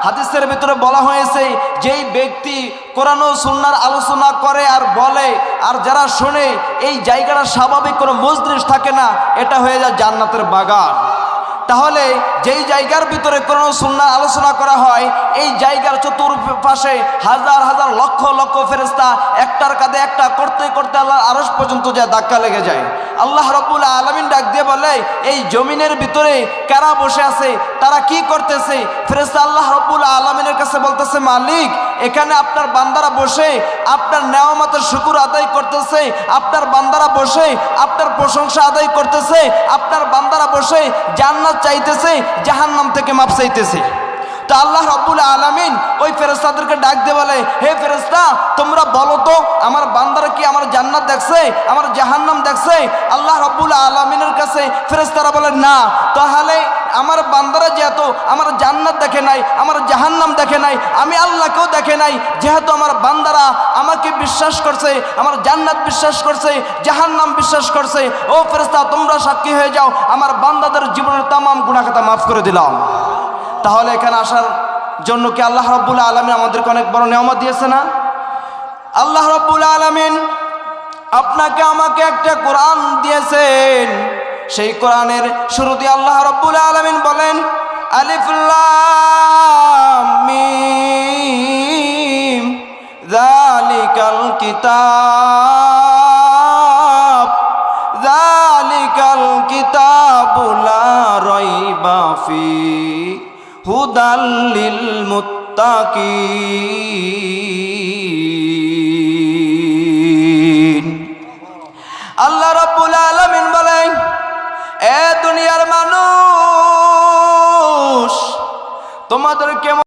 হাদিসের ভিতরে বলা হয়েছে, যেই ব্যক্তি কোরআন ও সুন্নাহর আলোচনা করে আর বলে আর যারা শোনে, এই জায়গাটা স্বাভাবিক কোনো মজলিস থাকে না, এটা হয়ে যায় জান্নাতের বাগান। তাহলে যেই জায়গার ভিতরে কোরআন ও সুন্নাহর আলোচনা করা হয়, এই জায়গার চতুর্পাশে হাজার হাজার লক্ষ লক্ষ ফেরেশতা একটার কাঁধে একটা করতে করতে আল্লাহর আরশ পর্যন্ত যা ধাক্কা লেগে যায়। আল্লাহ রাব্বুল আলামিন ডাক দিয়ে বলে, এই জমিনের ভিতরে কারা বসে আছে, তারা কি করতেছে? ফেরেশতা আল্লাহ রাব্বুল আলামিনের কাছে বলতেছে, মালিক, এখানে আপনার বান্দারা বসে আপনার নেয়ামতের শুকর আদায় করতেছে, আপনার বান্দারা বসে আপনার প্রশংসা আদায় করতেছে, আপনার বান্দারা বসে জান্নাত চাইতেছে, জাহান্নাম থেকে মাপ চাইতেছে। তো আল্লাহ রাব্বুল আলামিন ওই ফেরেশতাদেরকে ডাক দিয়ে বলে, হে ফেরেশতা, তোমরা বলো তো আমার বান্দারা কি আমার জান্নাত দেখছে, আমার জাহান্নাম দেখছে? আল্লাহ রাব্বুল আলামিনের কাছে ফেরেশতারা বলে, না। তাহলে আমার বান্দারা যেহেতু আমার জান্নাত দেখে নাই, আমার জাহান্নাম দেখে নাই, আমি আল্লাহকেও দেখে নাই, যেহেতু আমার বান্দারা আমাকে বিশ্বাস করছে, আমার জান্নাত বিশ্বাস করছে, জাহান্নাম বিশ্বাস করছে, ও ফেরেশতা তোমরা সাক্ষী হয়ে যাও, আমার বান্দাদের জীবনের তামাম গুনাহ খাতা মাফ করে দিলাম। তাহলে এখানে আসার জন্য কি আল্লাহ রাব্বুল আলামিন আমাদেরকে অনেক বড় নিয়ামত দিয়েছে না? আল্লাহ রাব্বুল আলামিন আপনাকে আমাকে একটা কোরআন দিয়েছেন। সেই কোরআনের শুরুতে আল্লাহ রাব্বুল আলামিন বলেন, আলিফ লাম মিম যালিকাল কিতাব যালিকাল কিতাবু লা রাইবা ফিহি হুদাল লিল মুত্তাকিন।